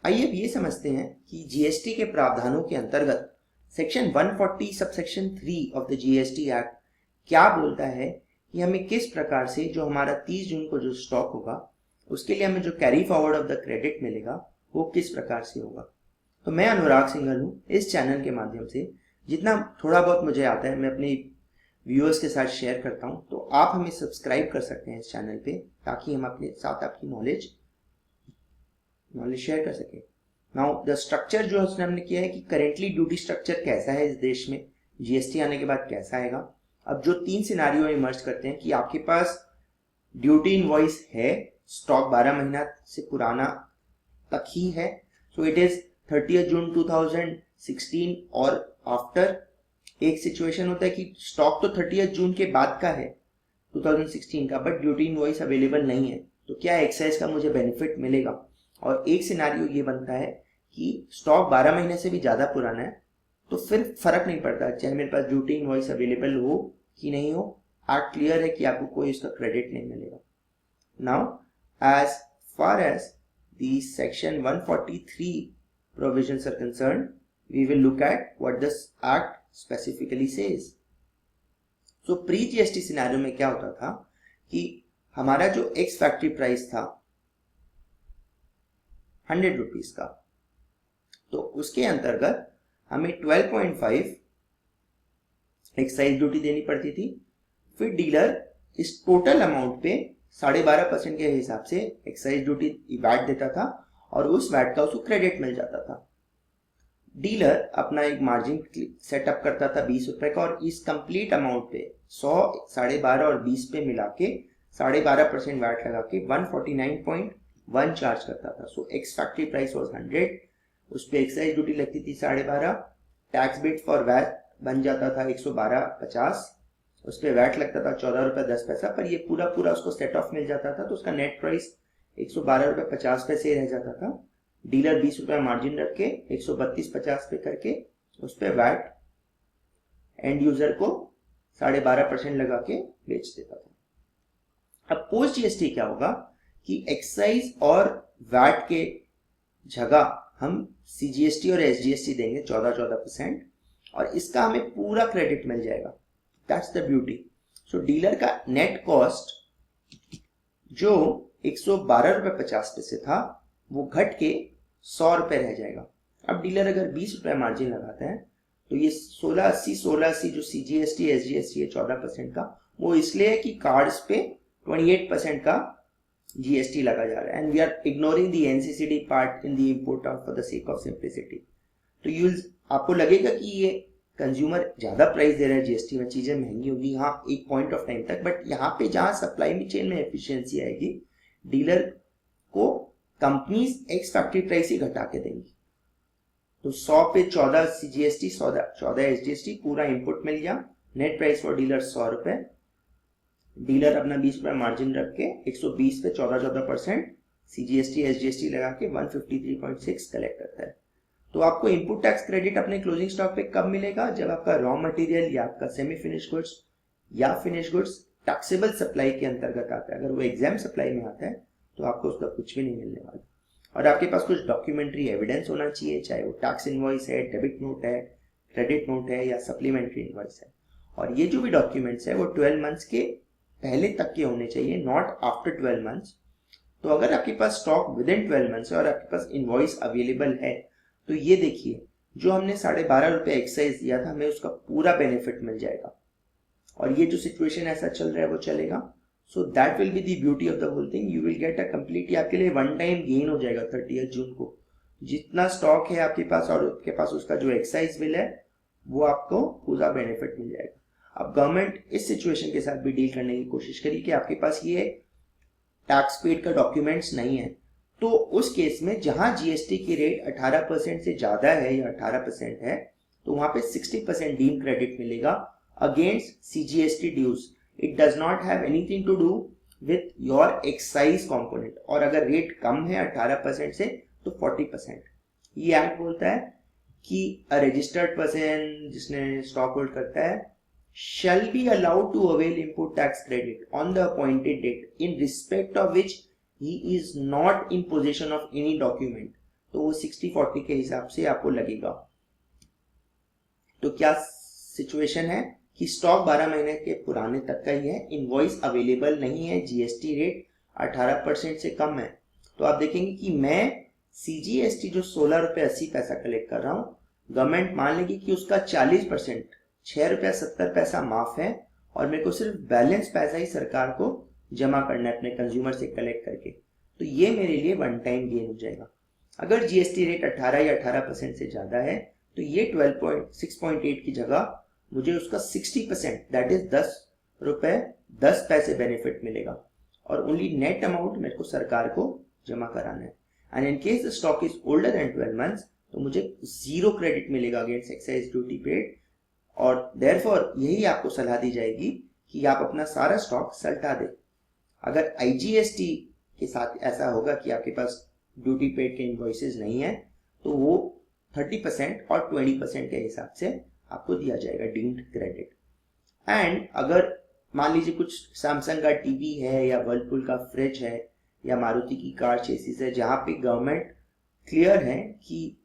आइए अब ये समझते हैं कि जीएसटी के प्रावधानों के अंतर्गत section 140 subsection 3 of the GST act क्या बोलता है कि हमें किस प्रकार से जो हमारा 30 जून को जो स्टॉक होगा उसके लिए हमें जो carry forward of the credit मिलेगा वो किस प्रकार से होगा। तो मैं अनुराग सिंघल हूँ। इस चैनल के माध्यम से जितना थोड़ा बहुत मुझे आता है मैं अपने व्यूअर्स के साथ शेयर करता हूँ। तो आप हमें सब्सक्राइब कर सकते हैं इस चैनल पे ताकि हम अपने साथ आपकी नॉलेज शेयर कर सकें। नाउ द स्ट्रक्चर जो उसने हमने किया है कि करेंटली ड्यूटी स्ट्रक्चर कैसा है इस देश में, जीएसटी आने के बाद कैसा आएगा। अब जो 3 सिनारियो इमर्ज करते हैं कि आपके पास ड्यूटी इनवॉइस है, स्टॉक 12 महीना से पुराना तक ही है, सो इट इज 30 जून 2016 और आफ्टर। एक सिचुएशन होता है कि स्टॉक तो 30 जून के बाद का है 2016 का, बट ड्यूटी इनवॉइस अवेलेबल नहीं है, तो क्या एक्साइज का मुझे बेनिफिट मिलेगा। और एक सिनारियो ये बनता है कि स्टॉक 12 महीने से भी ज़्यादा पुराना है, तो फिर फर्क नहीं पड़ता चाहे मेरे पास ड्यूटी इनवॉइस अवेलेबल हो कि नहीं हो, एक्ट क्लियर है कि आपको कोई इसका क्रेडिट नहीं मिलेगा। Now as far as the section 143 provisions are concerned, we will look at what this act specifically says. So pre GST scenario में क्या होता था कि हमारा जो एक्स फैक्ट्री प्राइस था 100 रुपीज का, तो उसके अंतर्गत हमें 12.5 एक्साइज ड्यूटी देनी पड़ती थी। फिर डीलर इस टोटल अमाउंट पे 12.5% के हिसाब से एक्साइज ड्यूटी वैट देता था और उस वैट का उसको क्रेडिट मिल जाता था। डीलर अपना एक मार्जिन सेटअप करता था 20 रुपए का और इस कंप्लीट अमाउंट पे 100, 12.5 और 20 पे मिला के 12.5% वैट लगा के 149.1 चार्ज करता था। सो एक्स फैक्ट्री प्राइस वाज 100, उस पर एक्साइज ड्यूटी लगती थी 12.5, टैक्स बिट फॉर वैट बन जाता था 112.50, उस पर वैट लगता था 14 रुपये 10 पैसा, पर ये पूरा उसको सेट ऑफ मिल जाता था, तो उसका नेट प्राइस 112 रुपये 50 पैसे रह जाता था। डीलर 20 रुपये मार्जिन रख के 132.50 पे करके उस पर वैट एंड यूजर को 12.5% लगा के बेच देता था। अब पोस्ट जीएसटी क्या होगा कि एक्साइज और वैट के जगह हम सीजीएसटी और एसजीएसटी देंगे 14% और इसका हमें पूरा क्रेडिट मिल जाएगा। That's the beauty. So dealer का नेट कॉस्ट जो 112 रुपये 50 पैसे था वो घट के 100 रुपये रह जाएगा। अब डीलर अगर 20 रुपये मार्जिन लगाता है तो ये 1680 जो सीजीएसटी एसजीएसटी है 14% का, वो इसलिए है कि कार्ड्स पे 28% का जीएसटी लगा जा रहा है and we are ignoring the NCCD part in the import of for the sake of simplicity. तो आपको लगेगा कि ये कंज्यूमर ज्यादा प्राइस दे रहा है जीएसटी में, चीजें महंगी होगी हाँ एक पॉइंट ऑफ टाइम तक, बट यहाँ पे जहां सप्लाई में चेन में एफिशिएंसी आएगी डीलर को कंपनीज एक्स फैक्ट्री प्राइस ही घटा के देंगी। तो 100 पे 14 सीजीएसटी 14 एसजीएसटी पूरा इनपुट मिल गया, नेट प्राइस फॉर डीलर 100 रुपए, डीलर अपना 20 रुपए मार्जिन रख के 120 पे 14% सीजीएसटी एसजीएसटी लगा के 153.6 कलेक्ट करता है। तो आपको इनपुट टैक्स क्रेडिट अपने क्लोजिंग स्टॉक पे कब मिलेगा? जब आपका रॉ मटेरियल या आपका सेमी फिनिश गुड्स या फिनिश गुड्स टैक्सेबल सप्लाई के अंतर्गत आता है। अगर वो एग्जाम सप्लाई में आता है तो आपको उसका कुछ भी नहीं मिलने वाला और आपके पास कुछ डॉक्यूमेंट्री एविडेंस होना चाहिए, चाहे वो टैक्स इनवॉइस है, डेबिट नोट है, क्रेडिट नोट है या सप्लीमेंट्री इनवॉइस है। और ये जो भी डॉक्यूमेंट्स है वो 12 मंथ्स के पहले तक के होने चाहिए, नॉट आफ्टर 12 मंथ्स। तो अगर आपके पास स्टॉक विद इन 12 मंथ्स है और आपके पास इनवॉइस अवेलेबल है तो ये देखिए जो हमने 12.5 रुपये एक्साइज दिया था हमें उसका पूरा बेनिफिट मिल जाएगा और ये जो सिचुएशन ऐसा चल रहा है वो चलेगा। So that will be the beauty of the whole thing. You will get a completely आपके लिए वन टाइम गेन हो जाएगा 30 जून को। जितना स्टॉक है आपके पास और आपके पास उसका जो एक्साइज बिल है वो आपको पूरा बेनिफिट मिल जाएगा। अब गवर्नमेंट इस सिचुएशन के साथ भी डील करने की कोशिश करी कि आपके पास ये टैक्स पेड का डॉक्यूमेंट्स नहीं है, तो उस केस में जहां जीएसटी की रेट 18% से ज्यादा है या 18% है तो वहां पे 60% डीम क्रेडिट मिलेगा against CGST dues. It does not have anything to do with your excise component. और अगर रेट कम है 18% से तो 40%। ये एक्ट बोलता है कि अ रजिस्टर्ड पर्सन जिसने स्टॉक होल्ड करता है shall be allowed to avail input tax credit on the appointed date in respect of which he is not in possession of any document। तो वो 60-40 के हिसाब से आपको लगेगा। तो क्या सिचुएशन है कि स्टॉक 12 महीने के पुराने तक का ही है, इनवॉइस अवेलेबल नहीं है, जीएसटी रेट 18% से कम है। तो आप देखेंगे कि मैं सीजीएसटी जो 16 रुपये 80 पैसा कलेक्ट कर रहा हूँ, गवर्नमेंट मान लेगी कि उसका 40% 6 रुपया 70 पैसा माफ है और मेरे को सिर्फ बैलेंस पैसा ही सरकार को जमा करना है अपने कंज्यूमर से कलेक्ट करके। तो ये मेरे लिए वन टाइम गेन हो जाएगा। अगर जीएसटी रेट 18 या 18% से ज़्यादा है तो ये 6.8 की जगह मुझे उसका 60% दैट इज 10 रुपये 10 पैसे बेनिफिट मिलेगा और ओनली नेट अमाउंट मेरे को सरकार को जमा कराना है। And in case the stock is older than 12 months तो मुझे 0 क्रेडिट मिलेगा अगेंस्ट एक्साइज ड्यूटी पेड। और देयरफॉर यही आपको सलाह दी जाएगी कि आप अपना सारा स्टॉक सल्टा दें। अगर आईजीएसटी के साथ ऐसा होगा कि आपके पास ड्यूटी पेड के इनवॉइसेस नहीं है तो वो 30% और 20% के हिसाब से आपको दिया जाएगा डीम्ड क्रेडिट। एंड अगर मान लीजिए कुछ सैमसंग का टीवी है या वर्लपूल का फ्रिज है या मारुति की कार चेसिस है जहाँ पे गवर्नमेंट क्लियर है कि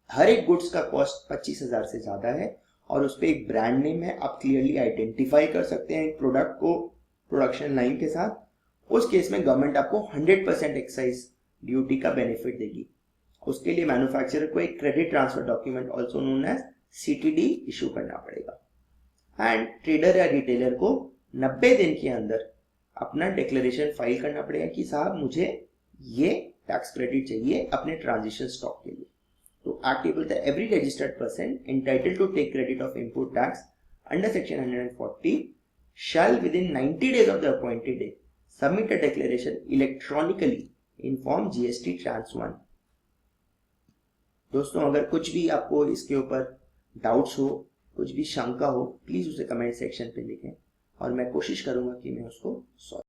हर एक गुड्स का कॉस्ट 25,000 से ज़्यादा है और उस पर एक ब्रांड नेम है, आप क्लियरली आइडेंटिफाई कर सकते हैं एक प्रोडक्ट को प्रोडक्शन लाइन के साथ, उस केस में गवर्नमेंट आपको 100% एक्साइज ड्यूटी का बेनिफिट देगी। उसके लिए मैन्युफैक्चरर को एक credit transfer document also known as CTD issue करना पड़ेगा। एंड ट्रेडर या रिटेलर को 90 दिन के अंदर अपना डिक्लेरेशन फाइल करना पड़ेगा कि साहब मुझे ये टैक्स क्रेडिट चाहिए अपने ट्रांजिशन स्टॉक के लिए। To act able, the every registered person entitled to take credit of input tax under section 140 shall within 90 days of the appointed day submit a declaration electronically in form GST Trans 1। दोस्तों अगर कुछ भी आपको इसके ऊपर doubts हो, कुछ भी शंका हो, प्लीज उसे कमेंट सेक्शन पे लिखें और मैं कोशिश करूंगा कि मैं उसको सॉल्व